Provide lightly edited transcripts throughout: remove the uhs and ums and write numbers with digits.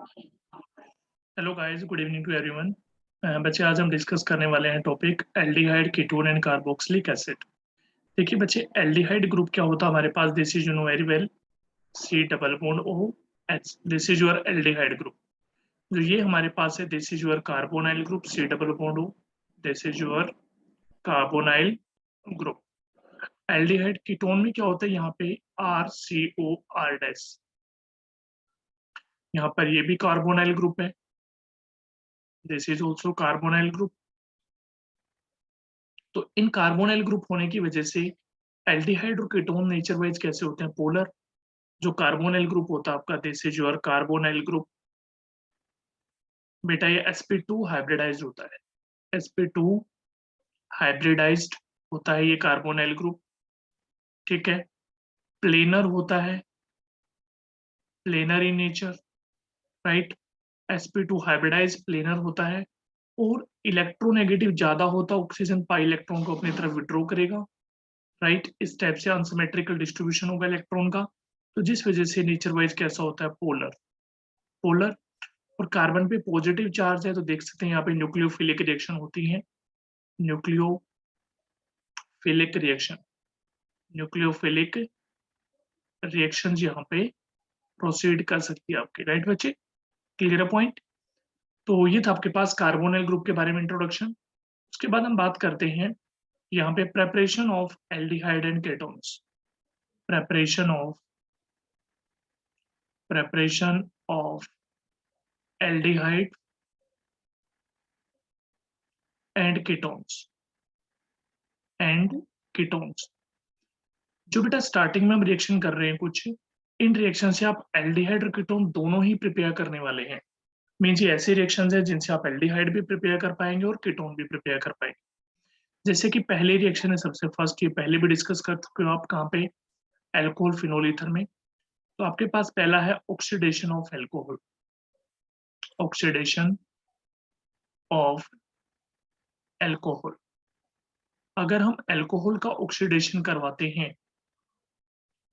Hello guys, good evening to everyone. बच्चे, आज हम डिस्कस करने वाले हैं topic aldehyde, ketone and carboxylic acid. देखिए बच्चे, एल्डिहाइड ग्रुप क्या होता है हमारे पास? This is you know very well, C double bond O H. This is your aldehyde group. जो ये हमारे पास है, this is your carbonyl group, C double bond O. This is your carbonyl group. Aldehyde ketone में क्या होता है? यहाँ पे R C O R dash. यहाँ पर ये भी कार्बोनाइल ग्रुप है। This is also carbonyl group. तो इन कार्बोनाइल ग्रुप होने की वजह से एल्डिहाइड और कीटोन नेचर वाइज कैसे होते हैं? पोलर। जो कार्बोनाइल ग्रुप होता है आपका, this is your carbonyl group. बेटा ये sp2 हाइब्रिडाइज्ड होता है। sp2 हाइब्रिडाइज्ड होता है ये कार्बोनाइल ग्रुप। ठीक है। प्लेनर होता है, planar in nature, right. sp2 hybridized planar होता है और इलेक्ट्रोनेगेटिव ज्यादा होता है, ऑक्सीजन पाई इलेक्ट्रॉन को अपनी तरफ विड्रॉ करेगा, राइट। इस टाइप से अनसिमेट्रिकल डिस्ट्रीब्यूशन होगा इलेक्ट्रॉन का। तो जिस वजह से नेचर वाइज कैसा होता है? पोलर। पोलर। और कार्बन पे पॉजिटिव चार्ज है तो देख सकते हैं यहाँ पे न्यूक्लियोफिलिक रिएक्शन होती है। न्यूक्लियोफिलिक रिएक्शन, न्यूक्लियोफिलिक रिएक्शन यहाँ पे प्रोसीड कर सकती है आपकी, राइट बच्चे? Clear point. तो ये था आपके पास कार्बोनिल ग्रुप के बारे में इंट्रोडक्शन। उसके बाद हम बात करते हैं यहाँ पे preparation of aldehyde and ketones. Preparation of aldehyde and ketones. And ketones. जो बेटा स्टार्टिंग में हम रिएक्शन कर रहे हैं कुछ, इन रिएक्शन से आप एल्डिहाइड और कीटोन दोनों ही प्रिपेयर करने वाले हैं। मीन्स ये ऐसे रिएक्शन है जिनसे आप एल्डिहाइड भी प्रिपेयर कर पाएंगे और कीटोन भी प्रिपेयर कर पाएंगे। जैसे कि पहले रिएक्शन है सबसे फर्स्ट, ये पहले भी डिस्कस कर चुके हो आप, कहाँ पे? एल्कोहल फिनोल ईथर में। तो आपके पास पहला है oxidation of alcohol. Oxidation of alcohol. अगर हम एल्कोहल का ऑक्सीडेशन करवाते हैं,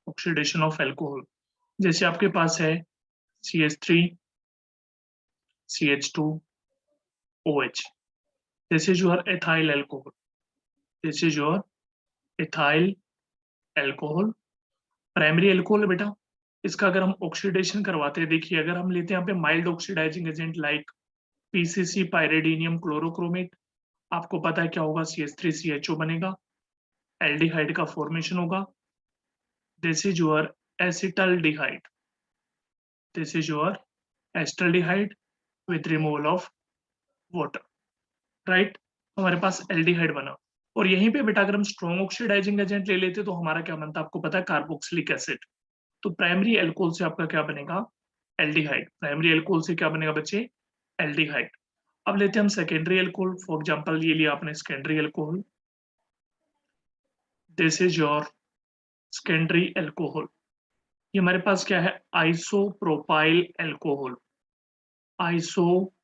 ऑक्सीडेशन ऑफ एल्कोहल, जैसे आपके पास है CH3 CH2 OH। This is your ethyl alcohol. This is your ethyl alcohol. Primary alcohol है बेटा। इसका अगर हम ऑक्सीडेशन करवाते हैं, देखिए अगर हम लेते हैं यहाँ पे mild oxidising agent like PCC pyridinium chlorochromate, आपको पता है क्या होगा? CH3CHO बनेगा, एल्डिहाइड का फॉर्मेशन होगा। This is your acetaldehyde. This is your acetaldehyde with removal of water, right. हमारे पास एल्डिहाइड बना। और यहीं पे बेटा अगर हम स्ट्रॉन्ग ऑक्सीडाइजिंग एजेंट ले लेते तो हमारा क्या बनता? आपको पता है, कार्बोक्सिलिक एसिड। तो प्राइमरी एल्कोहल से आपका क्या बनेगा? एल्डिहाइड। प्राइमरी एल्कोहल से क्या बनेगा बच्चे? एल्डिहाइड। अब लेते हैं हम सेकेंडरी एल्कोहल। फॉर एग्जांपल ये लिया आपने secondary alcohol. This is your secondary alcohol. ये हमारे पास क्या है? Isopropyl alcohol. Isopropyl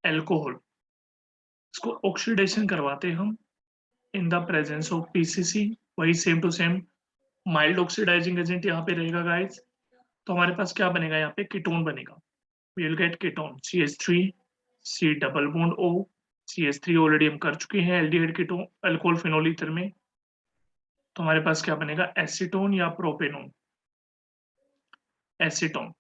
alcohol. इसको ऑक्सीडेशन करवाते हैं हम in the presence of PCC। वही same to same mild oxidising agent यहाँ पे रहेगा गाइस। तो हमारे पास क्या बनेगा? यहाँ पे कीटोन बनेगा। We will get ketone CH3 C double bond O। CH3 already हम कर चुके हैं aldehyde ketone alcohol phenol ether में। तो हमारे पास क्या बनेगा? एसीटोन या प्रोपेनोन। एसीटोन।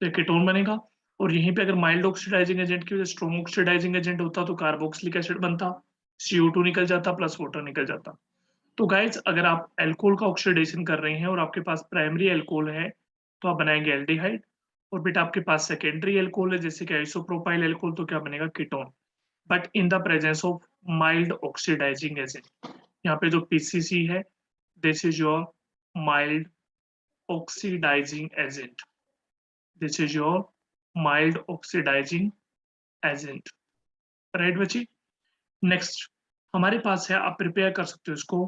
तो कीटोन बनेगा। और यहीं पे अगर माइल्ड ऑक्सीडाइजिंग एजेंट की वजह स्ट्रॉन्ग ऑक्सीडाइजिंग एजेंट होता तो कार्बोक्सिलिक एसिड बनता, CO2 निकल जाता प्लस वाटर निकल जाता। तो गाइज अगर आप एल्कोहल का ऑक्सीडेशन कर रहे हैं और आपके पास प्राइमरी एल्कोहल है तो आप बनाएंगे एल्डिहाइड। और बेटा आपके पास सेकेंडरी एल्कोहल है जैसे कि आइसोप्रोपाइल एल्कोहल, तो क्या बनेगा? Ketone. But in the presence of mild oxidising agent. यहाँ पे जो PCC है, this is your mild oxidising agent. This is your mild oxidising agent, right बच्ची? नेक्स्ट हमारे पास है, आप प्रिपेयर कर सकते हो इसको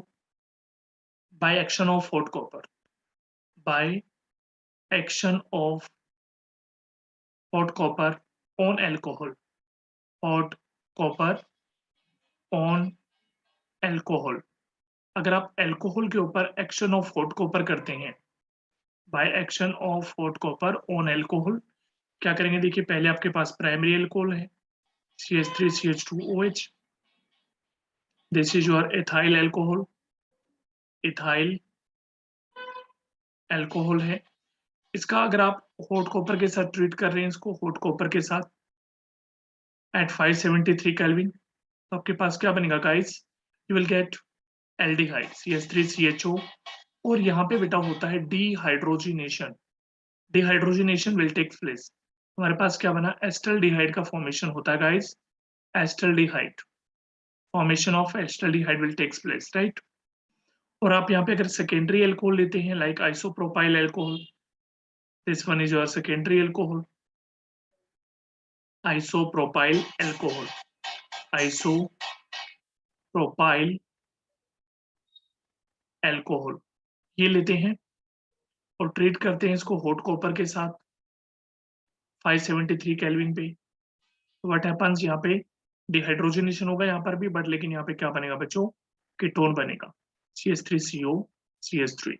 by action of hot copper. By action of hot copper on alcohol। hot copper on alcohol। अगर आप एल्कोहल के ऊपर एक्शन ऑफ हॉट कॉपर करते हैं bye action of hot copper on alcohol. क्या करेंगे देखिए, पहले आपके पास प्राइमरी एल्कोहल है CH3CH2OH, this is your ethyl alcohol, ethyl alcohol है। इसका अगर आप हॉट कॉपर के साथ ट्रीट कर रहे हैं, इसको हॉट कॉपर के साथ एट 573 केल्विन, तो आपके पास क्या बनेगा guys, you will get aldehyde CH3CHO, और यहाँ पे बेटा होता है dehydrogenation. Dehydrogenation will take place, हमारे पास क्या बना, एस्टल्डिहाइड का फॉर्मेशन होता है guys, acetaldehyde, formation of acetaldehyde will takes place, right. और आप यहाँ पे अगर सेकेंडरी एल्कोहल लेते हैं like isopropyl alcohol, this one is your secondary alcohol, isopropyl alcohol, isopropyl alcohol, ये लेते हैं और ट्रीट करते हैं इसको हॉट कॉपर के साथ 573 केल्विन पे। तो व्हाट हैपेंस, यहाँ पे डिहाइड्रोजनेशन होगा यहाँ पर भी, बट लेकिन यहाँ पे क्या बनेगा बच्चों, कीटोन बनेगा CH3CO CH3,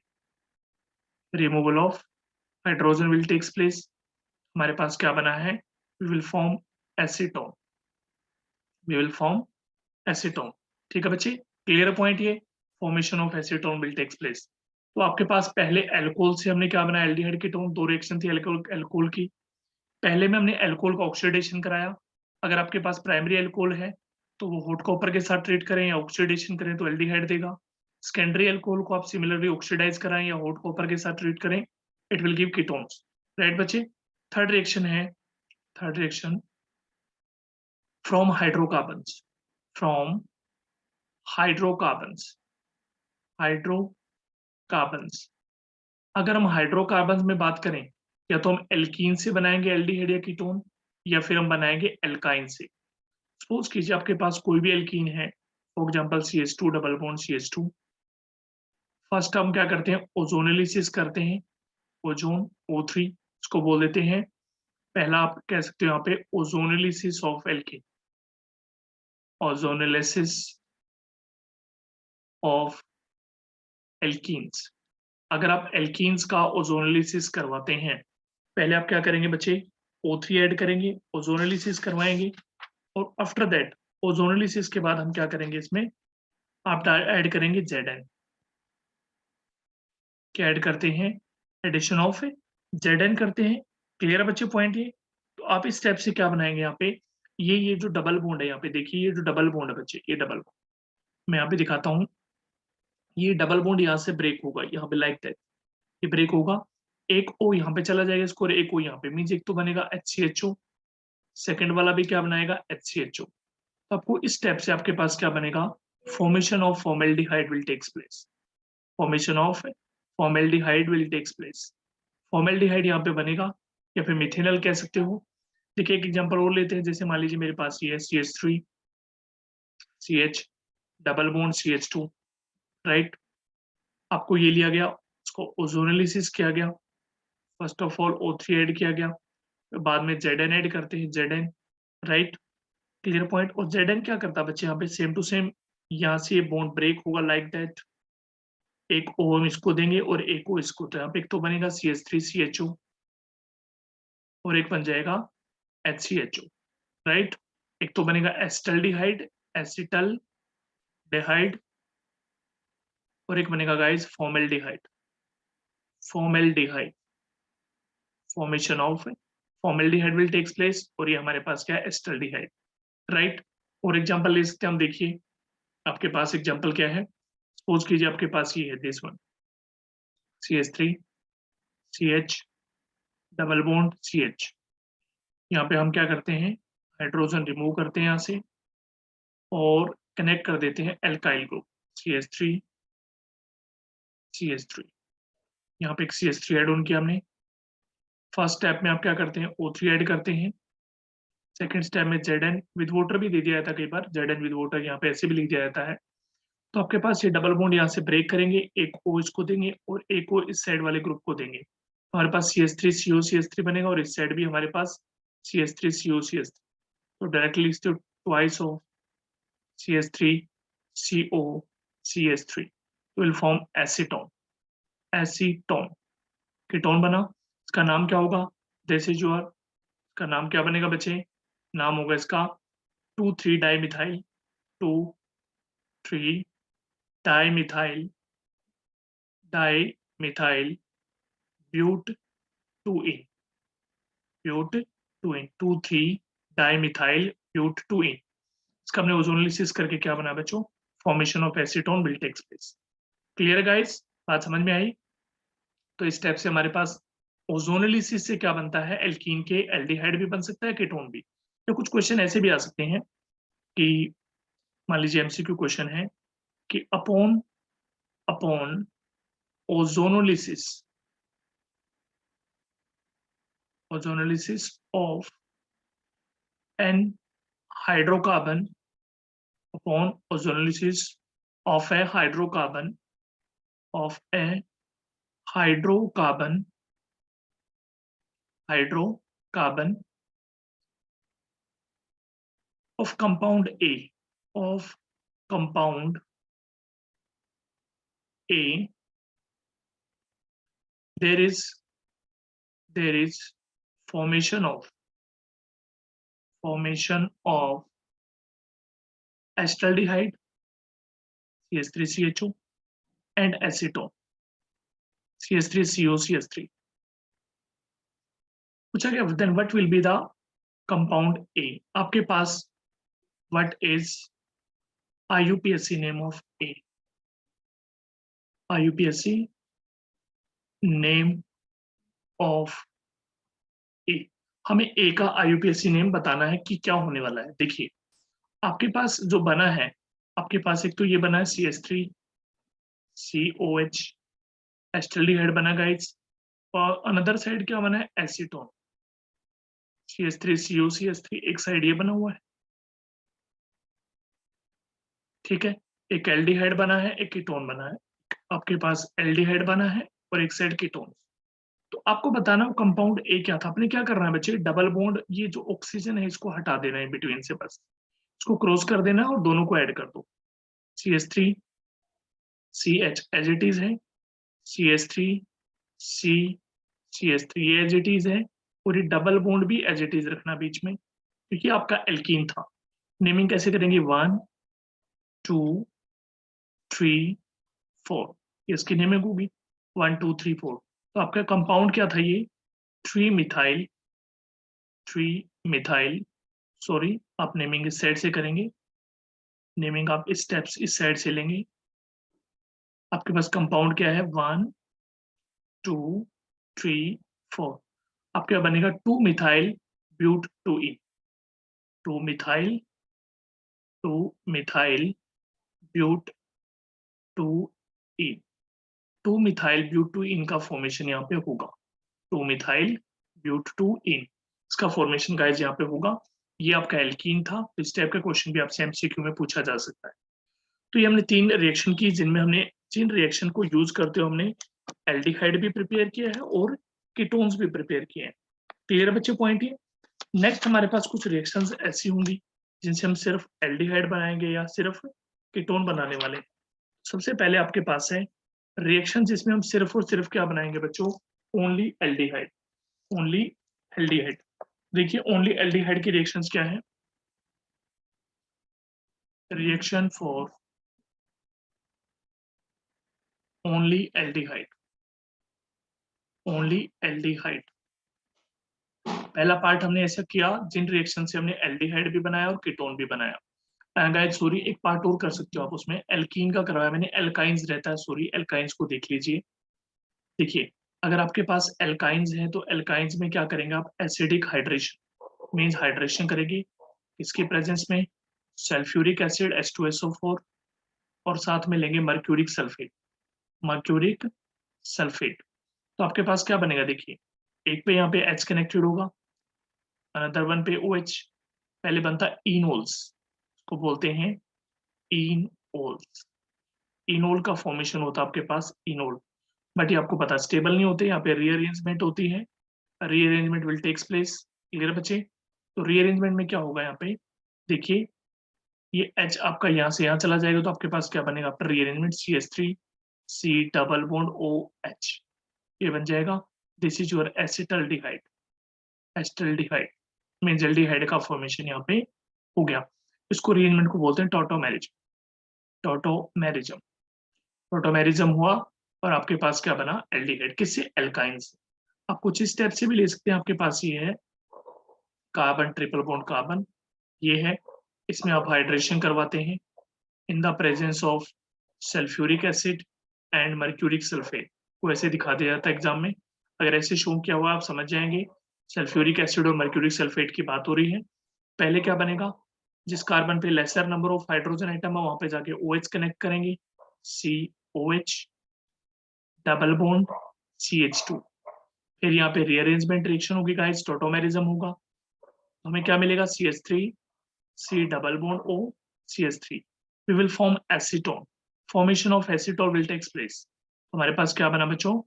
removal of hydrogen will takes place, हमारे पास क्या बना है, we will form acetone, we will form acetone. ठीक है बच्चे, क्लियर पॉइंट ये, formation of acetone will takes place. तो आपके पास पहले एल्कोहल से हमने क्या बनाया, एल्डिहाइड कीटोन, दो रिएक्शन थी एल्कोहल की। पहले में हमने एल्कोहल का ऑक्सीडेशन कराया, अगर आपके पास प्राइमरी एल्कोहल है तो वो हॉट कॉपर के साथ ट्रीट करें या ऑक्सीडेशन करें तो एल्डिहाइड देगा। सेकेंडरी एल्कोहल को आप सिमिलरली ऑक्सीडाइज कराएं या हॉट कॉपर के साथ ट्रीट करें, it will give ketones, right बच्चे। थर्ड रिएक्शन है, third reaction from hydrocarbons, from hydrocarbons, hydrocarbons. अगर हम हाइड्रोकार्बन्स में बात करें, या तो हम एल्कीन से बनाएंगे एल्डिहाइड या कीटोन, या फिर हम बनाएंगे एल्काइन से। सपोज कीजिए आपके पास कोई भी एल्कीन है, for example CH2 double bond CH2, first हम क्या करते हैं, ओजोनेलिसिस करते हैं, ओजोन O3 इसको बोल देते हैं। पहला आप कह सकते हो यहाँ पे ozonolysis of alkene, ozonolysis of alkenes. अगर आप एल्कीन्स का ओजोनेलिसिस करवाते हैं, पहले आप क्या करेंगे बच्चे, O3 ऐड करेंगे, ओजोनेलिसिस करवाएंगे, और आफ्टर दैट ओजोनेलिसिस के बाद हम क्या करेंगे इसमें, आप ऐड करेंगे Zn, क्या ऐड करते हैं, एडिशन ऑफ Zn करते हैं। क्लियर है बच्चे पॉइंट ये। तो आप इस स्टेप से क्या बनाएंगे यहाँ पे, ये जो डबल बॉन्ड है यहाँ पे देखिए, ये जो डबल बॉन्ड है बच्चे, ये डबल बॉन्ड मैं यहाँ पे दिखाता हूँ, ये डबल बॉन्ड यहाँ से ब्रेक होगा, यहाँ पे लाइक दैट, ये ब्रेक होगा, एक O यहाँ पे चला जाएगा इसको, और एक O यहाँ पे, मीन्स एक तो बनेगा HCHO, सेकेंड वाला भी क्या बनाएगा HCHO। तो आपको इस स्टेप से आपके पास क्या बनेगा, formation of formaldehyde will takes place, formation of formaldehyde will takes place, formaldehyde यहाँ पे बनेगा, या फिर मिथेनॉल कह सकते हो। देखिए एक एग्जांपल और लेते हैं, जैसे मान लीजिए मेरे पास ये है CH3 CH double bond CH2, right. आपको ये लिया गया, इसको ओजोनेलिसिस किया गया, first of all O3 add किया गया, बाद में Zn ऐड करते हैं, Zn, राइट। Clear point. और Zn क्या करता है बच्चे, यहाँ पे सेम टू सेम, यहाँ से ये बॉन्ड ब्रेक होगा लाइक दैट, एक O हम इसको देंगे और एक O इसको, तो यहाँ पे एक तो बनेगा CH3CHO और एक बन जाएगा HCHO, राइट। एक तो बनेगा एस्टल्डिहाइड, एसिटल डिहाइड, और एक बनेगा guys formaldehyde, formaldehyde, formation of formaldehyde will takes place, और ये हमारे पास क्या है, एस्टल्डिहाइड, राइट। और एग्जांपल ले सकते हैं हम, देखिए आपके पास एग्जांपल क्या है, सपोज कीजिए आपके पास ये है this one CH3 CH double bond CH, यहाँ पे हम क्या करते हैं, हाइड्रोजन रिमूव करते हैं यहाँ से और कनेक्ट कर देते हैं एल्काइल ग्रुप CH3 CH3, यहाँ पे एक CH3 ऐड ऑन किया हमने। फर्स्ट स्टेप में आप क्या करते हैं, O3 ऐड करते हैं, सेकंड स्टेप में Zn विद वाटर भी दे दिया जाता है कई बार, Zn विद वाटर यहाँ पे ऐसे भी लिख दिया जाता है। तो आपके पास ये डबल बॉन्ड यहाँ से ब्रेक करेंगे, एक O इसको देंगे और एक O इस साइड वाले ग्रुप को देंगे, हमारे पास CH3CO CH3 बनेगा, और इस साइड भी हमारे पास CH3CO CH3, तो directly twice of CH3CO CH3 will form acetone, acetone, ketone बना, इसका नाम क्या होगा, दिस इज योर, इसका नाम क्या बनेगा बच्चे, नाम होगा इसका 2,3 dimethyl, 2,3 dimethyl but 2 ene, but 2 ene, 2,3 dimethyl but 2 ene. इसका हमने ओजोनोलिसिस करके क्या बना बच्चों, formation of acetone will takes place. Clear guys, बात समझ में आई। तो इस स्टेप से हमारे पास ओजोनोलिसिस से क्या बनता है, एल्कीन के एल्डिहाइड भी बन सकता है, कीटोन भी। तो कुछ क्वेश्चन ऐसे भी आ सकते हैं कि मान लीजिए एमसीक्यू क्वेश्चन है कि upon upon ozonolysis of an hydrocarbon upon ozonolysis of a hydrocarbon of a hydrocarbon of compound A, of compound A, there is formation of acetaldehyde CH3CHO and acetone CH3COCH3। पूछा गया then what will be the compound A, आपके पास what is IUPAC name of A, IUPAC name of A, हमें A का IUPAC name बताना है कि क्या होने वाला है। देखिए आपके पास जो बना है, आपके पास एक तो ये बना है CH3COH एस्टल्डिहाइड बना गाइस, और अनदर साइड क्या बना है, एसीटोन CH3COCH3, एक साइड ये बना हुआ है, ठीक है। एक एल्डिहाइड बना है, एक कीटोन बना है, आपके पास एल्डिहाइड बना है और एक साइड कीटोन। तो आपको बताना वो कंपाउंड ए क्या था। आपने क्या करना है बच्चे, डबल बॉन्ड, ये जो ऑक्सीजन है इसको हटा देना है बिटवीन से, बस इसको क्रॉस कर देना है और दोनों को ऐड कर दो। CH3CH एज इट इज है, CH3C एज इट इज है, और ये डबल बॉन्ड भी एज इट इज रखना बीच में, क्योंकि आपका एल्कीन था। नेमिंग कैसे करेंगे, 1 2 3 4, इसकी नेमिंग होगी 1 2 3 4। तो आपका कंपाउंड क्या था ये, 3 मिथाइल, सॉरी आप नेमिंग इस साइड से करेंगे, नेमिंग आप इस स्टेप्स इस साइड से लेंगे। आपके पास कंपाउंड क्या है, 1 2 3 4, आपके बनेगा 2 methyl but 2 ene, 2 methyl but 2 ene, 2 methyl but 2 ene का फॉर्मेशन यहाँ पे होगा, 2 मिथाइल ब्यूट 2 इन, इसका फॉर्मेशन गाइस यहाँ पे होगा। ये आपका एल्कीन था। इस टाइप का क्वेश्चन भी आपसे एमसीक्यू में पूछा जा सकता है। तो ये हमने 3 रिएक्शन की, जिनमें हमने जिन रिएक्शन को यूज करते हुए हमने एल्डिहाइड भी प्रिपेयर किया है और कीटोन्स भी प्रिपेयर किए हैं। क्लियर बच्चे पॉइंट ये। नेक्स्ट हमारे पास कुछ रिएक्शंस ऐसी होंगी जिनसे हम सिर्फ एल्डिहाइड बनाएंगे या सिर्फ कीटोन बनाने वाले। सबसे पहले आपके पास है रिएक्शन जिसमें हम सिर्फ और सिर्फ क्या बनाएंगे बच्चों, ओनली एल्डिहाइड, ओनली एल्डिहाइड। देखिए ओनली एल्डिहाइड की रिएक्शंस क्या है, reaction for only aldehyde, only aldehyde. पहला पार्ट हमने ऐसा किया जिन रिएक्शन से हमने एल्डिहाइड भी बनाया और कीटोन भी बनाया। गाइस सॉरी, एक पार्ट और कर सकते हो आप, उसमें एल्कीन का करवाया मैंने, एल्काइंस रहता है, सॉरी एल्काइंस को देख लीजिए। देखिए अगर आपके पास एल्काइंस है तो एल्काइंस में क्या करेंगे आप, एसिडिक हाइड्रेशन, मींस हाइड्रेशन करेगी इसके प्रेजेंस में सल्फ्यूरिक एसिड H2SO4, और साथ में लेंगे मर्क्यूरिक सल्फेट, मर्क्यूरिक सल्फेट। तो आपके पास क्या बनेगा, देखिए एक पे यहाँ पे H कनेक्टेड होगा, अनदर वन पे OH, पहले बनता इनोल्स, को बोलते हैं इनोल्स, इनोल का फॉर्मेशन होता है आपके पास इनोल, बट ये आपको पता स्टेबल नहीं होते, यहाँ पे रीअरेंजमेंट होती है, rearrangement will takes place. Clear बच्चे। तो रीअरेंजमेंट में क्या होगा, यहाँ पे देखिए ये H आपका यहाँ से यहाँ चला जाएगा, तो आपके पास क्या बनेगा, after rearrangement CH3C double bond OH, ये बन जाएगा। This is your acetaldehyde. Acetaldehyde means aldehyde का फॉर्मेशन यहाँ पे हो गया। इसको रीअरेंजमेंट को बोलते हैं टॉटोमेरिज्म। टॉटोमेरिज्म, टॉटोमेरिज्म हुआ और आपके पास क्या बना? एल्डिहाइड। किससे? एल्काइन से। आप कुछ इस टाइप से भी ले सकते हैं। आपके पास ये है कार्बन, ट्रिपल बॉन्ड कार्बन, ये है, इसमें आप हाइड्रेशन करवाते हैं इन the presence of sulphuric acid and mercuric sulphate, को ऐसे दिखा दिया जाता है एग्जाम में। अगर ऐसे शो किया हुआ आप समझ जाएंगे सल्फ्यूरिक एसिड और मर्क्यूरिक सल्फेट की बात हो रही है। पहले क्या बनेगा? जिस कार्बन पे laser number of hydrogen atom है वहां पे जाके OH कनेक्ट करेंगे, COH, डबल बॉन्ड CH2। फिर यहाँ पे रीअरेंजमेंट रिएक्शन होगी गाइस, टॉटोमेरिज्म होगा। हमें क्या मिलेगा? CH3, C double bond O, CH3। We will form acetone. Formation of acetone will take place. हमारे पास क्या बना बच्चों?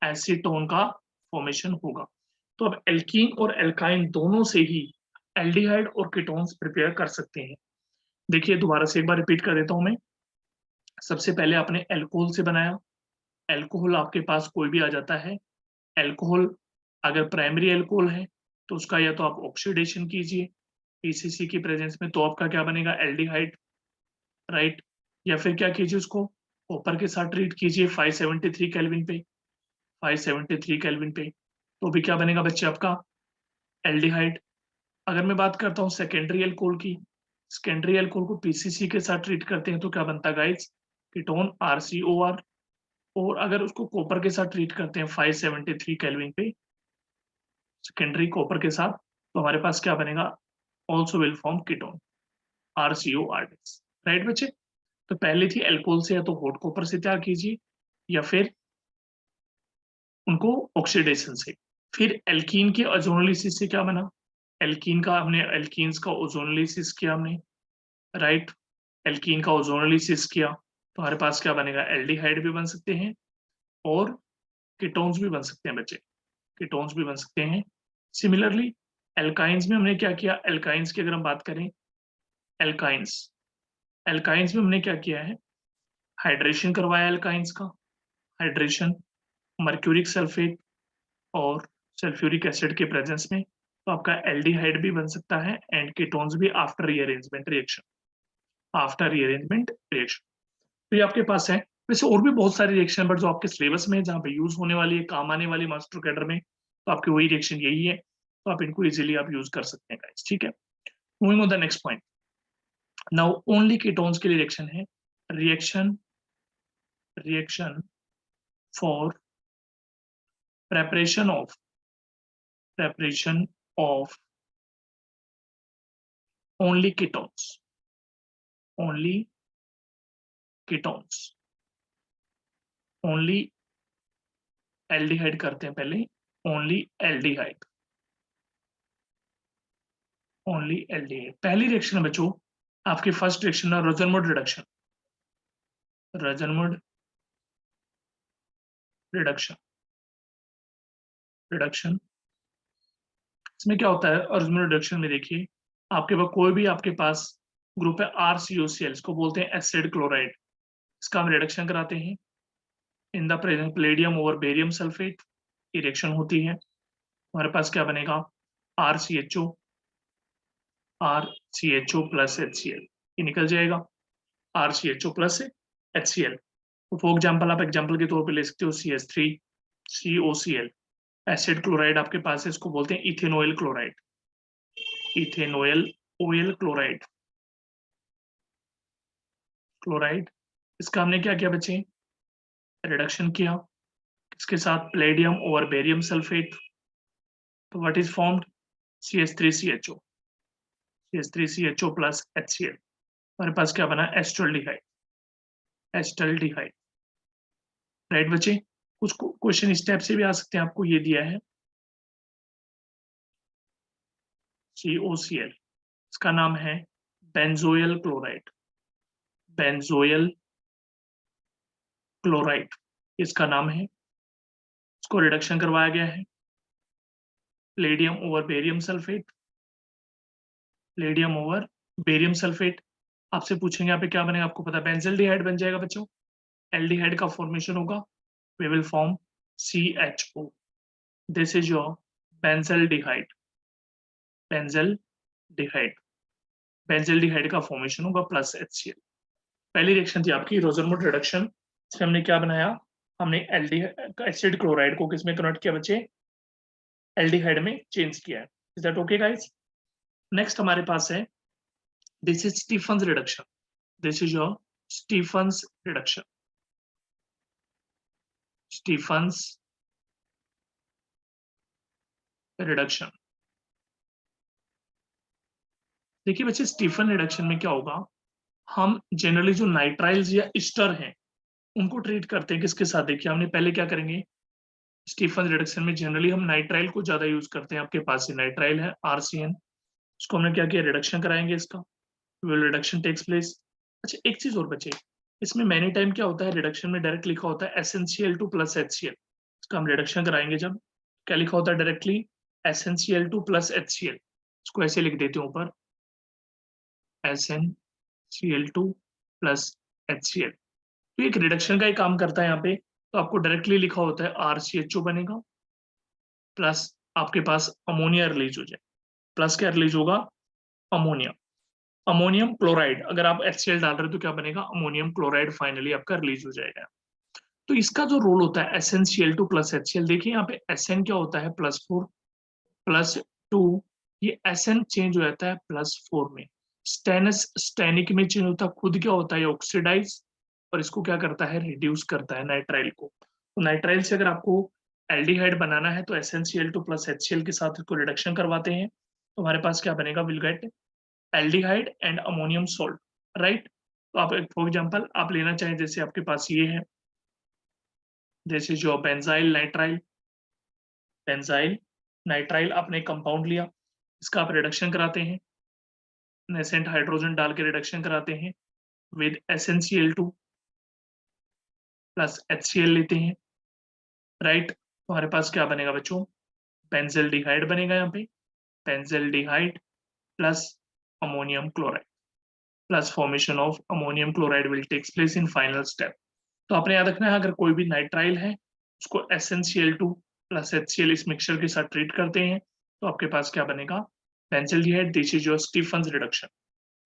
एसीटोन का फॉर्मेशन होगा। तो अब एल्कीन और एल्काइन दोनों से ही एल्डिहाइड और कीटोन्स प्रिपेयर कर सकते हैं। देखिए दोबारा से एक बार रिपीट कर देता हूं मैं। सबसे पहले आपने एल्कोहल से बनाया। एल्कोहल आपके पास कोई भी आ जाता है। एल्कोहल अगर प्राइमरी एल्कोहल है तो उसका या तो आप ऑक्सीडेशन कीजिए पीसीसी की प्रेजेंस में, तो आपका क्या बनेगा? Aldehyde, right. या फिर क्या कीजिए, उसको कॉपर के साथ ट्रीट कीजिए 573 केल्विन पे, 573 केल्विन पे, तो भी क्या बनेगा बच्चे? आपका एल्डिहाइड। अगर मैं बात करता हूँ सेकेंडरी एल्कोहल की, सेकेंडरी एल्कोहल को पीसीसी के साथ ट्रीट करते हैं तो क्या बनता है गाइस? Ketone RCOR। और अगर उसको कॉपर के साथ ट्रीट करते हैं 573 केल्विन पे, सेकेंडरी कॉपर के साथ, तो हमारे पास क्या बनेगा? Also will form ketone RCOR, right बच्चे। तो पहले थी एल्कोहल से, या तो हॉट कॉपर से तैयार कीजिए या फिर उनको ऑक्सीडेशन से। फिर एल्कीन के ओजोनोलिसिस से क्या बना? एल्कीन का हमने एल्कीन्स का ओजोनोलिसिस किया हमने, राइट। एल्कीन का ओजोनोलिसिस किया तो हमारे पास क्या बनेगा? एल्डिहाइड भी बन सकते हैं और कीटोन्स भी बन सकते हैं बच्चे, कीटोन्स भी बन सकते हैं। सिमिलरली एल्काइंस में हमने क्या किया? एल्काइंस की अगर हम बात करें, एल्काइंस, एल्काइंस में हमने क्या किया है? हाइड्रेशन करवाया एल्काइंस का, हाइड्रेशन मर्क्यूरिक सल्फेट और सल्फ्यूरिक एसिड के प्रेजेंस में, तो आपका एल्डिहाइड भी बन सकता है एंड कीटोन्स भी after rearrangement reaction, after rearrangement reaction. तो ये आपके पास है। वैसे और भी बहुत सारी रिएक्शन बट जो आपके सिलेबस में जहाँ पे यूज होने वाली है, काम आने वाली मास्टर कैडर में, तो आपकी वही रिएक्शन यही है, तो आप इनको इजीली आप यूज कर सकते हैं गाइस, ठीक है। Moving on the next point. Now only ketones के लिए रिएक्शन है, reaction, reaction for preparation of, preparation of only ketones, only ketones, only aldehyde करते हैं पहले, ओनली एल्डिहाइड, ओनली एल्डिहाइड। पहली रिएक्शन है बच्चों आपकी, फर्स्ट रिएक्शन है रजनमुड रिडक्शन, रजनमुड रिडक्शन, रिडक्शन। इसमें क्या होता है रजनमुड रिडक्शन में? देखिए आपके पास कोई भी आपके पास ग्रुप है RCOCl, इसको बोलते हैं एसिड क्लोराइड, इसका हम रिडक्शन कराते हैं इन the presence Palladium over barium sulphate, reaction होती है। हमारे पास क्या बनेगा? RCHO, RCHO प्लस HCl, ये निकल जाएगा RCHO प्लस HCl। तो फॉर एग्जाम्पल आप एग्जाम्पल के तौर पे ले सकते हो CH3 COCl, एसिड क्लोराइड आपके पास है, इसको बोलते हैं इथेनॉयल क्लोराइड, इथेनॉयल ऑयल क्लोराइड, क्लोराइड। इसका हमने क्या किया बच्चे? रिडक्शन किया, इसके साथ प्लेडियम और बेरियम सल्फेट, तो what is formed? CH3CHO, CH3CHO plus HCl। हमारे पास क्या बना? एस्टल्डिहाइड, एस्टल्डिहाइड, राइट बच्चे। कुछ क्वेश्चन इस टाइप से भी आ सकते हैं, आपको ये दिया है COCl, इसका नाम है बेंजोयल क्लोराइड, बेंजोयल क्लोराइड इसका नाम है। इसको रिडक्शन करवाया गया है Palladium over barium sulphate, Palladium over barium sulphate. आपसे पूछेंगे यहाँ पे क्या बनेगा, आपको पता है बेंजल्डिहाइड बन जाएगा बच्चों, एल्डिहाइड का फॉर्मेशन होगा, we will form CHO, this is your benzaldehyde, benzaldehyde, benzaldehyde का फॉर्मेशन होगा प्लस HCl। पहली रिएक्शन थी आपकी रोजरमोट रिडक्शन, इसमें हमने क्या बनाया, हमने एसिड क्लोराइड को किसमें कन्वर्ट किया बच्चे, एल्डिहाइड में चेंज किया है। Is that okay guys? Next हमारे पास है this is Stephen's reduction, this is your Stephen's reduction, Stephen's reduction. देखिए बच्चे स्टीफन रिडक्शन में क्या होगा, हम जनरली जो नाइट्राइल्स या ईस्टर हैं उनको ट्रीट करते हैं किसके साथ, देखिए हमने पहले क्या करेंगे, स्टीफन रिडक्शन में जनरली हम नाइट्राइल को ज्यादा यूज करते हैं। आपके पास ये नाइट्राइल है RCN, इसको हमने क्या किया, रिडक्शन कराएंगे इसका, विल रिडक्शन टेक्स प्लेस। अच्छा एक चीज और बचे, इसमें मैनी टाइम क्या होता है, रिडक्शन में डायरेक्ट लिखा होता है SnCl2 प्लस HCl, इसका हम रिडक्शन कराएंगे जब, क्या लिखा होता है डायरेक्टली SnCl2 प्लस HCl, इसको ऐसे लिख देते हैं ऊपर SnCl2 प्लस HCl। तो एक रिडक्शन का ही काम करता है यहाँ पे, तो आपको डायरेक्टली लिखा होता है RCHO बनेगा प्लस आपके पास अमोनिया रिलीज हो जाए, प्लस क्या रिलीज होगा, अमोनिया, अमोनियम क्लोराइड। अगर आप HCl डाल रहे हो तो क्या बनेगा, अमोनियम क्लोराइड फाइनली आपका रिलीज हो जाएगा। तो इसका जो रोल होता है SnCl2 प्लस HCl, देखिए यहाँ पे Sn क्या होता है +4 +2, ये Sn चेंज हो जाता है +4 में, स्टेनस स्टेनिक में चेंज होता है, खुद क्या होता है ऑक्सीडाइज, और इसको क्या करता है, रिड्यूस करता है नाइट्राइल को। तो नाइट्राइल से अगर आपको एल्डिहाइड बनाना है तो SnCl2 प्लस HCl के साथ इसको रिडक्शन करवाते हैं, तो हमारे पास क्या बनेगा, will get aldehyde and ammonium salt, right. तो आप एक फॉर एग्जांपल आप लेना चाहें, जैसे आपके पास ये है, जैसे जो बेंजाइल नाइट्राइल, बेंजाइल नाइट्राइल आपने कंपाउंड लिया, इसका आप रिडक्शन कराते हैं, नेसेंट हाइड्रोजन डाल के रिडक्शन कराते हैं विद SnCl2 प्लस HCl लेते हैं, राइट। तो हमारे पास क्या बनेगा बच्चों, बेंजल्डिहाइड बनेगा यहाँ पे, benzaldehyde plus ammonium chloride, plus formation of ammonium chloride will takes place in final step. तो आपने याद रखना है, अगर कोई भी नाइट्राइल है उसको SnCl2 प्लस HCl इस मिक्सचर के साथ ट्रीट करते हैं, तो आपके पास क्या बनेगा, benzaldehyde, this is your Stephen's reduction,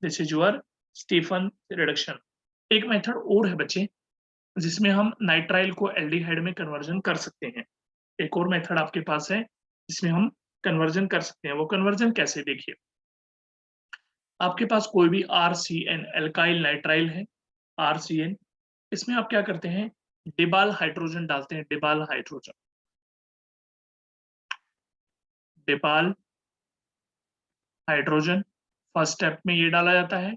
this is your Stephen reduction. एक मेथड और है बच्चे जिसमें हम नाइट्राइल को एल्डिहाइड में कन्वर्जन कर सकते हैं, एक और मेथड आपके पास है जिसमें हम कन्वर्जन कर सकते हैं। वो कन्वर्जन कैसे, देखिए आपके पास कोई भी RCN एल्काइल नाइट्राइल है, RCN, इसमें आप क्या करते हैं, डिबाल हाइड्रोजन डालते हैं, डिबाल हाइड्रोजन, डिबाल हाइड्रोजन फर्स्ट स्टेप में ये डाला जाता है,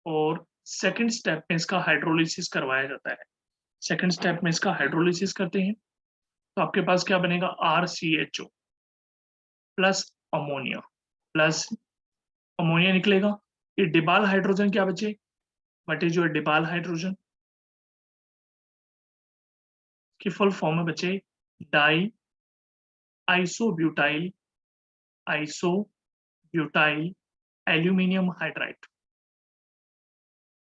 और सेकंड स्टेप में इसका हाइड्रोलिसिस करवाया जाता है, सेकंड स्टेप में इसका हाइड्रोलिसिस करते हैं, तो आपके पास क्या बनेगा, RCHO plus ammonia, plus ammonia निकलेगा, ये डिबाल हाइड्रोजन क्या बचे, व्हाट इज योर डिबाल हाइड्रोजन, की फुल फॉर्म में बचे die isobutyl, isobutyl aluminium hydride,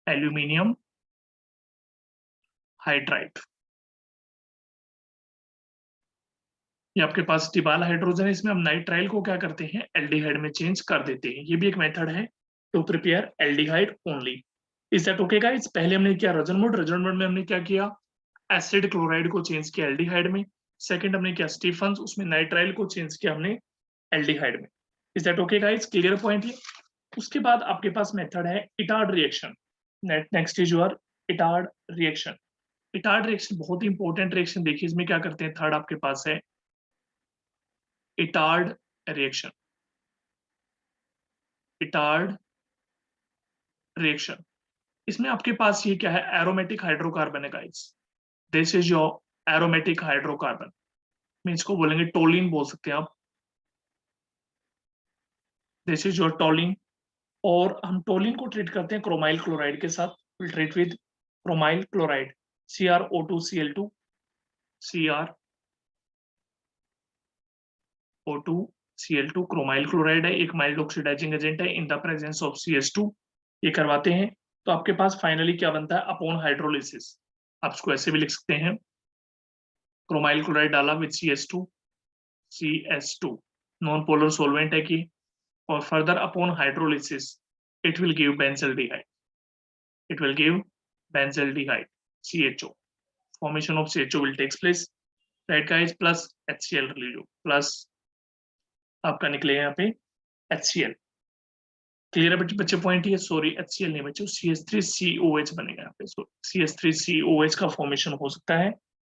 aluminium hydride. ये आपके पास डिबाल हाइड्रोजन है, इसमें हम नाइट्राइल को क्या करते हैं, एल्डिहाइड में चेंज कर देते हैं। ये भी एक मेथड है to prepare aldehyde only. Is that okay guys? पहले हमने क्या, रजन मोड में हमने क्या किया, एसिड क्लोराइड को चेंज किया एल्डिहाइड में, सेकंड हमने किया स्टीफन्स, उसमें नाइट्राइल को चेंज किया हमने एल्डिहाइड में। Is that okay guys, clear point ये। उसके बाद आपके पास मेथड है Etard reaction, next is your Etard reaction. Etard reaction बहुत ही इंपॉर्टेंट रिएक्शन, देखिए इसमें क्या करते हैं, थर्ड आपके पास है इटार्ड रिएक्शन, इटार्ड रिएक्शन। इसमें आपके पास ये क्या है, एरोमेटिक हाइड्रोकार्बन है guys, this is your aromatic hydrocarbon, मैं इसको बोलेंगे टोलिन बोल सकते हैं आप, दिस इज योर टोलिन। और हम टोलिन को ट्रीट करते हैं क्रोमाइल क्लोराइड के साथ, will treat with chromyl chloride, CrO2Cl2, CrO2Cl2 chromyl chloride है, एक माइल्ड ऑक्सीडाइजिंग एजेंट है इन द प्रेजेंस ऑफ CH2, ये करवाते हैं। तो आपके पास फाइनली क्या बनता है, अपॉन हाइड्रोलिसिस, आप इसको ऐसे भी लिख सकते हैं, क्रोमाइल क्लोराइड डाला with CH2, CH2 non polar solvent है कि, और further upon hydrolysis it will give benzaldehyde, it will give benzaldehyde CHO. Formation of CHO will takes place, right guys, plus HCl residue plus आपका निकले यहाँ पे HCl. Clear है बच्चे point ये, सॉरी HCl नहीं बच्चों, CH3COH बनेगा यहाँ पे. सो CH3COH का फॉर्मेशन हो सकता है,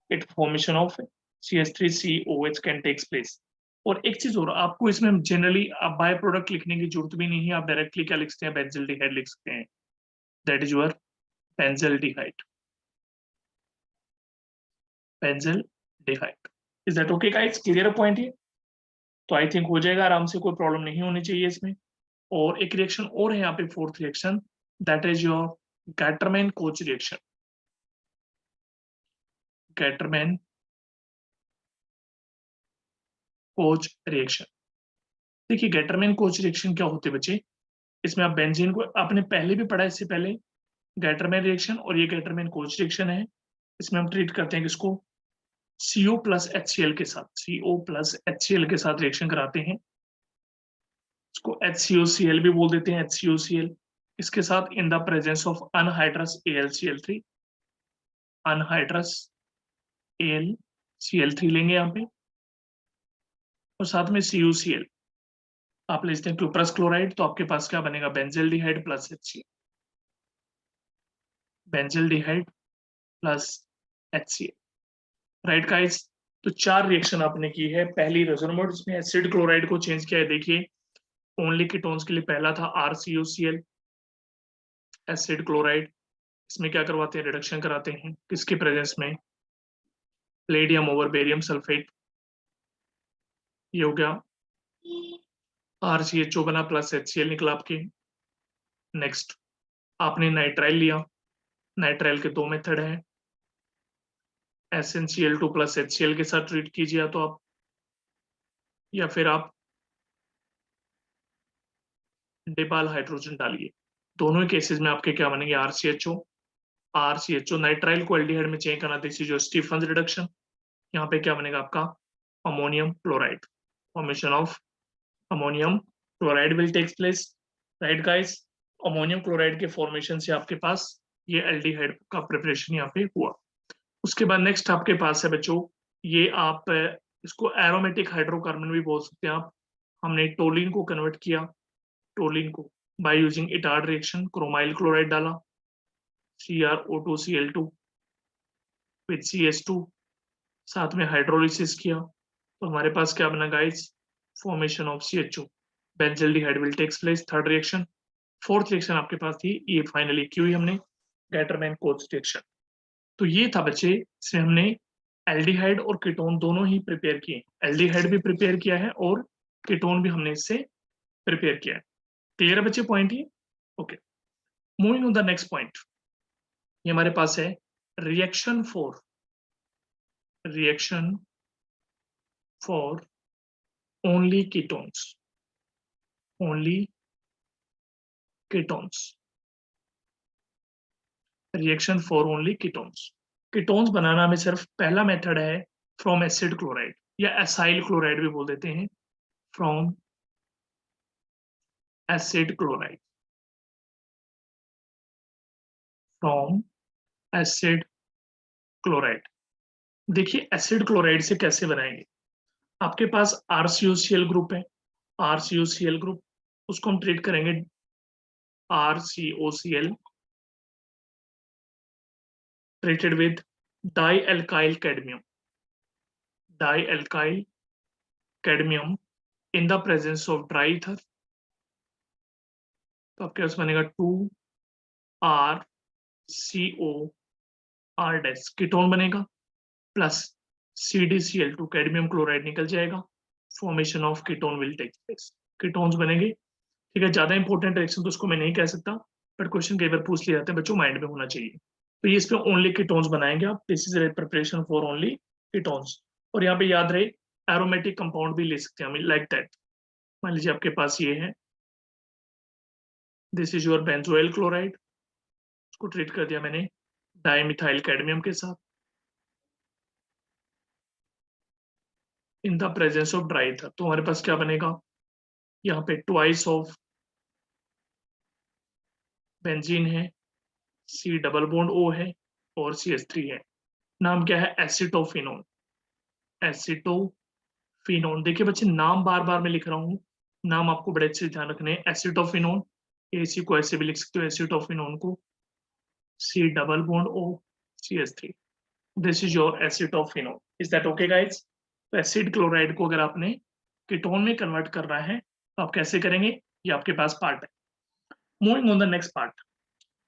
it formation of CH3COH can takes place. और एक चीज और, आपको इसमें जनरली आप बाय प्रोडक्ट लिखने की जरूरत भी नहीं है, आप डायरेक्टली क्या लिख सकते हैं, बेंजल्डिहाइड लिख सकते हैं, that is your benzaldehyde. Benzaldehyde. Is that okay guys, clear point ये? तो आई थिंक हो जाएगा आराम से, कोई प्रॉब्लम नहीं होनी चाहिए इसमें. और एक रिएक्शन और है यहाँ पे, fourth reaction, that is your Gattermann Koch reaction. Gattermann Koch reaction. देखिए गैटरमैन कोच रिएक्शन क्या होते हैं बच्चे, इसमें आप बेंजीन को आपने पहले भी पढ़ा, इससे पहले गैटरमैन रिएक्शन, और ये गैटरमैन कोच रिएक्शन है. इसमें हम ट्रीट करते हैं किसको, CO प्लस HCl के साथ, CO प्लस HCl के साथ रिएक्शन कराते हैं. इसको HCOCl भी बोल देते हैं, HCOCl. इसके साथ in the presence of anhydrous AlCl3, anhydrous AlCl3 लेंगे यहाँ पे, और साथ में CuCl आप लेते हैं क्यूप्रस क्लोराइड, तो आपके पास क्या बनेगा, benzaldehyde plus HCl, benzaldehyde plus HCl. Right guys, तो 4 रिएक्शन आपने की है. पहली रेजोनेमर जिसमें एसिड क्लोराइड को चेंज किया है, देखिए ओनली कीटोन्स के लिए पहला था RCOCl, एसिड क्लोराइड. इसमें क्या करवाते हैं, रिडक्शन कराते हैं, किसके प्रेजेंस में, प्लेडियम ओवर बेरियम सल्फेट. ये हो गया, RCHO बना प्लस HCl निकला आपके. नेक्स्ट आपने नाइट्राइल लिया, नाइट्राइल के 2 मेथड है, SnCl2 प्लस HCl के साथ ट्रीट कीजिए तो आप, या फिर आप डिबाल हाइड्रोजन डालिए. दोनों केसेस में आपके क्या बनेंगे, RCHO नाइट्राइल को एल्डिहाइड में चेंज करना, दिस इज जो स्टीफन रिडक्शन. यहाँ पे क्या बनेगा आपका, ammonium chloride, formation of ammonium chloride will takes place. Right guys, ammonium chloride के फॉर्मेशन से आपके पास ये एल्डिहाइड का प्रिपरेशन यहाँ पे हुआ. उसके बाद नेक्स्ट आपके पास है बच्चों, ये आप इसको एरोमेटिक हाइड्रोकार्बन भी बोल सकते हैं आप. हमने टोलिन को कन्वर्ट किया, टोलिन को by using Etard reaction, chromyl chloride डाला, CrO2Cl2 विद CH2, साथ में हाइड्रोलिसिस किया, तो हमारे पास क्या बना guys, formation of CHO, benzaldehyde will takes place. Third reaction. Fourth reaction आपके पास थी, ये फाइनली की हुई हमने, गैटरमैन कोच रिएक्शन. तो ये था बच्चे, इसमें हमने एल्डिहाइड और कीटोन दोनों ही प्रिपेयर किए. एल्डिहाइड भी प्रिपेयर किया है और कीटोन भी हमने इससे प्रिपेयर किया है. क्लियर है बच्चे पॉइंट ये? Okay, moving on the next point. ये हमारे पास है reaction for only ketones, only ketones, reaction for only ketones. Ketones बनाना में सिर्फ पहला मेथड है फ्रॉम एसिड क्लोराइड, या एसाइल क्लोराइड भी बोल देते हैं, from acid chloride, from acid chloride. देखिए एसिड क्लोराइड से कैसे बनाएंगे, आपके पास RCOCl ग्रुप है, RCOCl ग्रुप, उसको हम ट्रीट करेंगे RCOCl treated with dialkyl cadmium, dialkyl cadmium in the presence of dry ether. तो आपके पास बनेगा 2RCOR डैश, कीटोन बनेगा, प्लस CdCl2 कैडमियम क्लोराइड निकल जाएगा, formation of ketone will take place. Ketones बनेंगे. ठीक है, ज्यादा इंपॉर्टेंट रिएक्शन तो उसको मैं नहीं कह सकता, बट क्वेश्चन कई बार पूछ लिया जाते हैं बच्चों, माइंड में होना चाहिए. तो ये इसमें ओनली कीटोन्स बनाएंगे आप, this is preparation for only ketones. और यहाँ पे याद रहे एरोमेटिक कंपाउंड भी ले सकते हैं हम, लाइक दैट. मान लीजिए आपके पास ये है, this is your benzoyl chloride, उसको ट्रीट कर दिया मैंने डाइमिथाइल कैडमियम के साथ, in the presence of dry ether, तो हमारे पास क्या बनेगा, यहाँ पे ट्वाइस ऑफ बेंजीन है, सी डबल बॉन्ड ओ है और CH3 है। नाम क्या है, एसिटोफिनोन। एसिटोफिनोन, देखिए बच्चे नाम बार बार मैं लिख रहा हूँ, नाम आपको बड़े अच्छे से ध्यान रखने हैं। एसिटोफिनोन, इसी को ऐसे भी लिख सकते हो, एसिटोफिनोन को C double bond O CH3, this is your acetophenone. Is that okay guys? तो एसिड क्लोराइड को अगर आपने कीटोन में कन्वर्ट करना है तो आप कैसे करेंगे, ये आपके पास पार्ट है। Moving on the next part.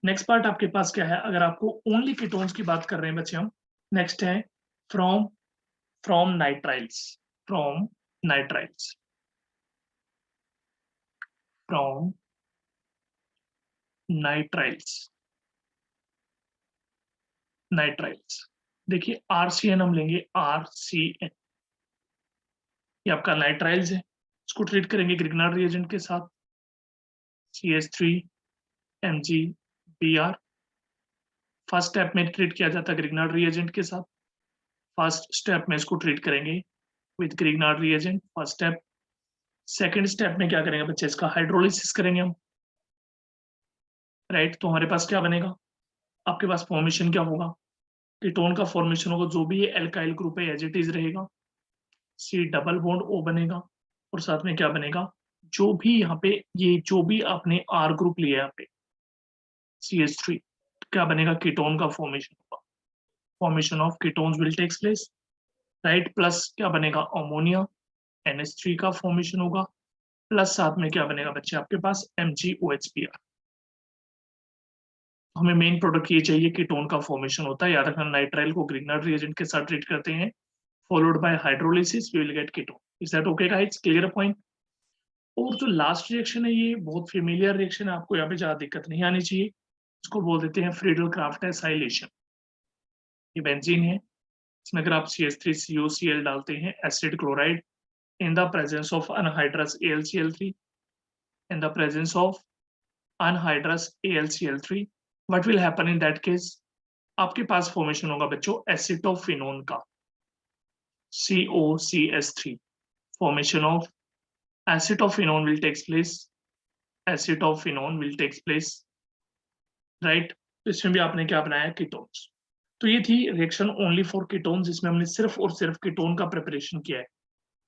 Next part आपके पास क्या है, अगर आपको ओनली कीटोन्स की बात कर रहे हैं बच्चे हम, नेक्स्ट है from from nitriles, from nitriles, from nitriles, nitriles. देखिए RCN हम लेंगे, RCN, ये आपका नाइट्राइल्स है, इसको ट्रीट करेंगे ग्रिग्नार्ड रिएजेंट के साथ, CH3 MgBr। फर्स्ट स्टेप में ट्रीट किया जाता है ग्रिग्नार्ड रिएजेंट के साथ, फर्स्ट स्टेप में इसको ट्रीट करेंगे with Grignard reagent, first step. Second step में क्या करेंगे बच्चे, इसका हाइड्रोलिसिस करेंगे हम, राइट। तो हमारे पास क्या बनेगा, आपके पास फॉर्मेशन क्या होगा, कीटोन का फॉर्मेशन होगा, जो भी ये एल्काइल ग्रुप है एज इट इज रहेगा, सी डबल बॉन्ड O बनेगा, और साथ में क्या बनेगा, जो भी यहाँ पे ये जो भी आपने R ग्रुप लिया है यहाँ पे CH3, क्या बनेगा, कीटोन का फॉर्मेशन होगा, formation of ketones will takes place, right. Plus क्या बनेगा, अमोनिया NH3 का फॉर्मेशन होगा, प्लस साथ में क्या बनेगा बच्चे आपके पास MgOH हमें मेन प्रोडक्ट ये चाहिए, कीटोन का फॉर्मेशन होता है, याद रखना नाइट्राइल को ग्रिग्नार्ड रिएजेंट के साथ ट्रीट करते हैं, followed by hydrolysis we will get ketone. Is that okay guys, clear point? और जो लास्ट रिएक्शन है ये बहुत फेमिलियर रिएक्शन है, आपको यहाँ पे ज्यादा दिक्कत नहीं आनी चाहिए, इसको बोल देते हैं फ्रीडल क्राफ्ट एसाइलेशन। ये बेंजीन है, इसमें अगर आप CH3COCl डालते हैं, acid chloride, in the presence of anhydrous AlCl3, in the presence of anhydrous AlCl3, what will happen in that case, आपके पास फॉर्मेशन होगा बच्चों एसिटोफिनोन का, COCS3, formation of acetophenone will takes place, acetophenone will takes place, right। तो इसमें भी आपने क्या बनाया, कीटोन्स। तो ये थी रिएक्शन ओनली फॉर कीटोन्स, जिसमें हमने सिर्फ और सिर्फ कीटोन का प्रिपरेशन किया है,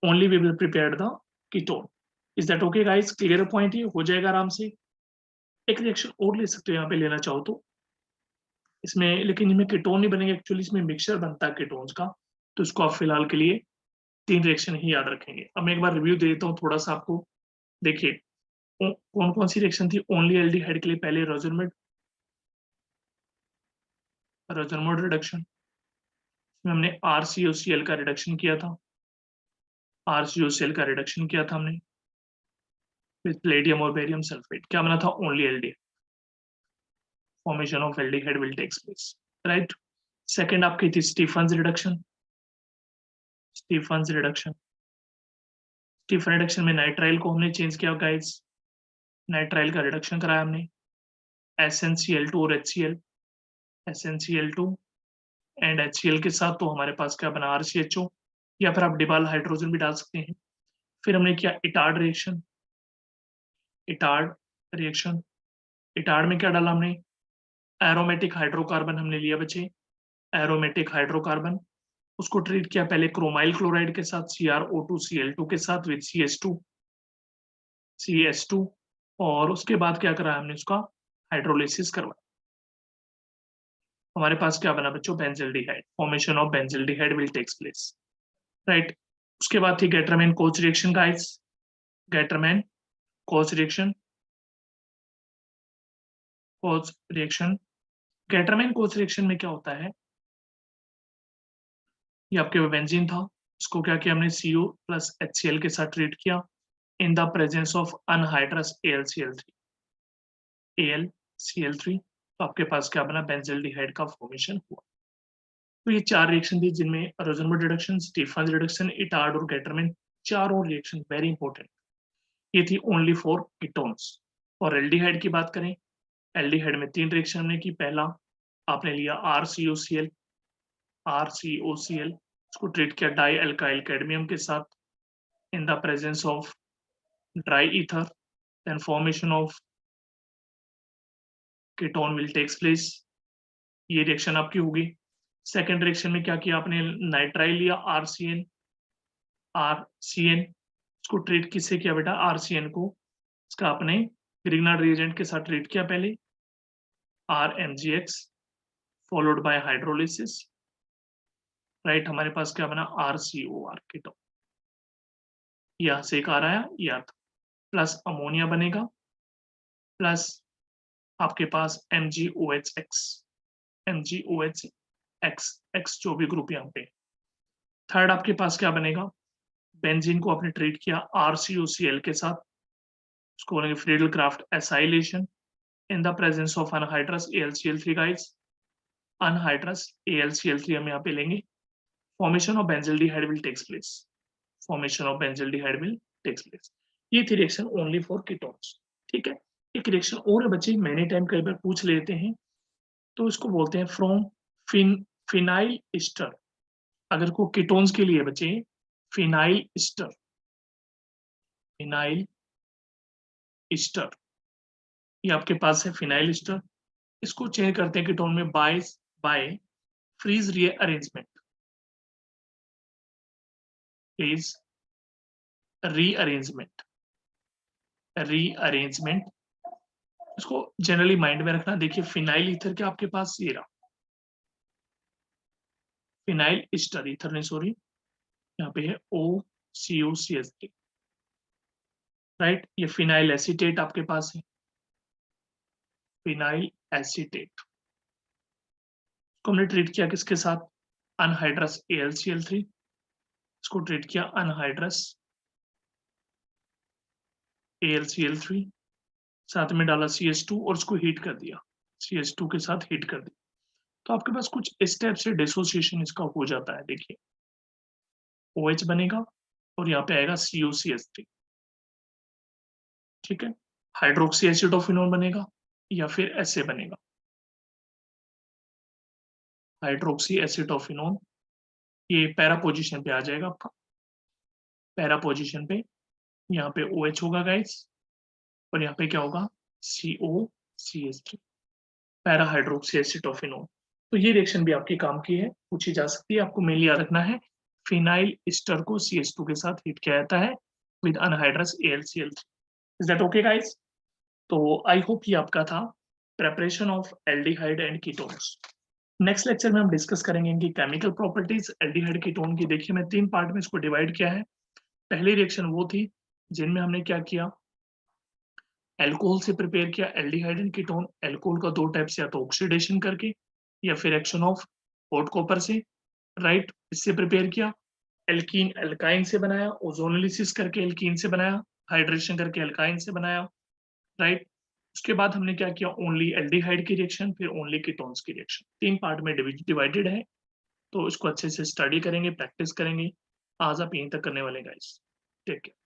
only we will prepare the ketone. Is that okay guys, clear point, ये हो जाएगा आराम से। एक रिएक्शन और ले सकते हो यहाँ पे लेना चाहो तो इसमें, लेकिन इनमें कीटोन नहीं बनेंगे, एक्चुअली इसमें मिक्सचर बनता है कीटोन्स का, तो इसको आप फिलहाल के लिए 3 रिएक्शन ही याद रखेंगे। अब मैं एक बार रिव्यू दे देता हूँ थोड़ा सा आपको, देखिए कौन कौन सी रिएक्शन थी ओनली एल्डिहाइड के लिए, पहले रोजरमेड रिडक्शन, इसमें हमने RCOCl का रिडक्शन किया था, RCOCl का रिडक्शन किया था हमने विद प्लेडियम और बेरियम सल्फेट, क्या बना था, only aldehyde, formation of aldehyde will takes place, right. Second आपकी थी Stephens reduction, Stephen's reduction, Stephen reduction में नाइट्राइल को हमने चेंज किया गाइस, नाइट्राइल का रिडक्शन कराया हमने, SnCl2 और HCl, SnCl2 एंड HCl के साथ, तो हमारे पास क्या बना, RCHO, या फिर आप डिबाल हाइड्रोजन भी डाल सकते हैं। फिर हमने किया Etard reaction, Etard reaction, Etard में क्या डाला हमने, एरोमेटिक हाइड्रोकार्बन हमने लिया बच्चे, एरोमेटिक हाइड्रोकार्बन, उसको ट्रीट किया पहले क्रोमाइल क्लोराइड के साथ, CrO2Cl2 के साथ विद CH2, और उसके बाद क्या करा हमने, उसका हाइड्रोलिसिस करवाया, हमारे पास क्या बना बच्चों, benzaldehyde, formation of benzaldehyde will takes place, right. उसके बाद थी Gattermann Koch reaction guys, Gattermann Koch reaction, Koch reaction, Gattermann Koch reaction में क्या होता है, ये आपके बेंजीन था, इसको क्या किया हमने CO प्लस HCl के साथ ट्रीट किया इन the presence of anhydrous AlCl3, तो आपके पास क्या बना, बेंजल्डिहाइड का फॉर्मेशन हुआ। तो ये 4 रिएक्शन थी जिनमें Rosenberg reduction, Stephen reduction, Etard और गैटरमैन, चारों रिएक्शन वेरी इंपॉर्टेंट, ये थी ओनली फॉर कीटोन्स। और एल्डिहाइड की बात करें, एल्डिहाइड में 3 रिएक्शन हमने की, पहला आपने लिया RCOCl, इसको ट्रीट किया डाई एल्काइल कैडमियम के साथ in the presence of dry ether, then formation of ketone will takes place. ये रिएक्शन आपकी होगी। सेकेंड रिएक्शन में क्या किया आपने, नाइट्राइल लिया RCN, इसको ट्रीट किससे किया बेटा, RCN को इसका आपने ग्रिग्नार्ड रिएजेंट के साथ ट्रीट किया पहले, RMgX followed by hydrolysis, right. हमारे पास क्या बना, RCOR कीटोन, यहां से एक आ रहा है या प्लस अमोनिया बनेगा, प्लस आपके पास MgOH, जो भी ग्रुप यहाँ पे। थर्ड आपके पास क्या बनेगा, बेंजीन को आपने ट्रीट किया RCOCl के साथ, उसको बोलेंगे Friedel Craft acylation in the presence of anhydrous AlCl3 guys. Anhydrous AlCl3 हम यहाँ पे लेंगे, formation of benzaldehyde will takes place, formation of benzaldehyde will takes place. ये थी रिएक्शन ओनली फॉर कीटोन्स, ठीक है। एक रिएक्शन और है बच्चे, मैनी टाइम कई बार पूछ लेते हैं, तो इसको बोलते हैं फ्रॉम फिनाइल ईस्टर। अगर को कीटोन्स के लिए बच्चे फिनाइल ईस्टर, फिनाइल ईस्टर ये आपके पास है फिनाइल ईस्टर, इसको चेंज करते हैं कीटोन में by Fries rearrangement, Fries rearrangement, इसको जनरली माइंड में रखना। देखिए फिनाइल ईथर के आपके पास ये रहा, फिनाइल ईस्टर ईथर नहीं सॉरी, यहाँ पे है OCOCH3, राइट। ये फिनाइल एसीटेट आपके पास है, फिनाइल एसीटेट को हमने ट्रीट किया किसके साथ, अनहाइड्रस AlCl3, इसको ट्रीट किया अनहाइड्रस AlCl3, साथ में डाला CH2 और इसको हीट कर दिया, CH2 के साथ हीट कर दिया, तो आपके पास कुछ इस टाइप से डिसोसिएशन इसका हो जाता है। देखिए OH बनेगा और यहाँ पे आएगा COCH3, ठीक है। हाइड्रोक्सी एसिटोफिनोन बनेगा या फिर ऐसे बनेगा, हाइड्रोक्सी एसिटोफिनोन, ये पैरा पोजीशन पे आ जाएगा आपका, पैरा पोजीशन पे यहाँ पे OH होगा गाइस और यहाँ पे क्या होगा, COCH3, पैरा हाइड्रोक्सी एसिटोफिनोन। तो ये रिएक्शन भी आपके काम की है, पूछी जा सकती है। आपको मेनली याद रखना है फिनाइल ईस्टर को CH2 के साथ हीट किया जाता है with anhydrous AlCl3। Is that okay guys? तो आई होप ये आपका था preparation of aldehyde and ketones. Next lecture में हम डिस्कस करेंगे इनकी केमिकल प्रॉपर्टीज एल्डिहाइड कीटोन की। देखिए मैं 3 पार्ट में इसको डिवाइड किया है। पहली रिएक्शन वो थी जिनमें हमने क्या किया, एल्कोहल से प्रिपेयर किया एल्डिहाइड एंड कीटोन। एल्कोहल का 2 टाइप से, या तो ऑक्सीडेशन करके या फिर एक्शन ऑफ हॉट कॉपर से, राइट, इससे प्रिपेयर किया। एल्कीन एल्काइन से बनाया, ओजोनोलिसिस करके एल्कीन से बनाया, हाइड्रेशन करके एल्काइन से बनाया, राइट। उसके बाद हमने क्या किया, ओनली एल्डिहाइड की रिएक्शन, फिर ओनली कीटोन्स की रिएक्शन। 3 पार्ट में डिवाइडेड है, तो इसको अच्छे से स्टडी करेंगे, प्रैक्टिस करेंगे। आज आप यहीं तक करने वाले गाइस। Take care.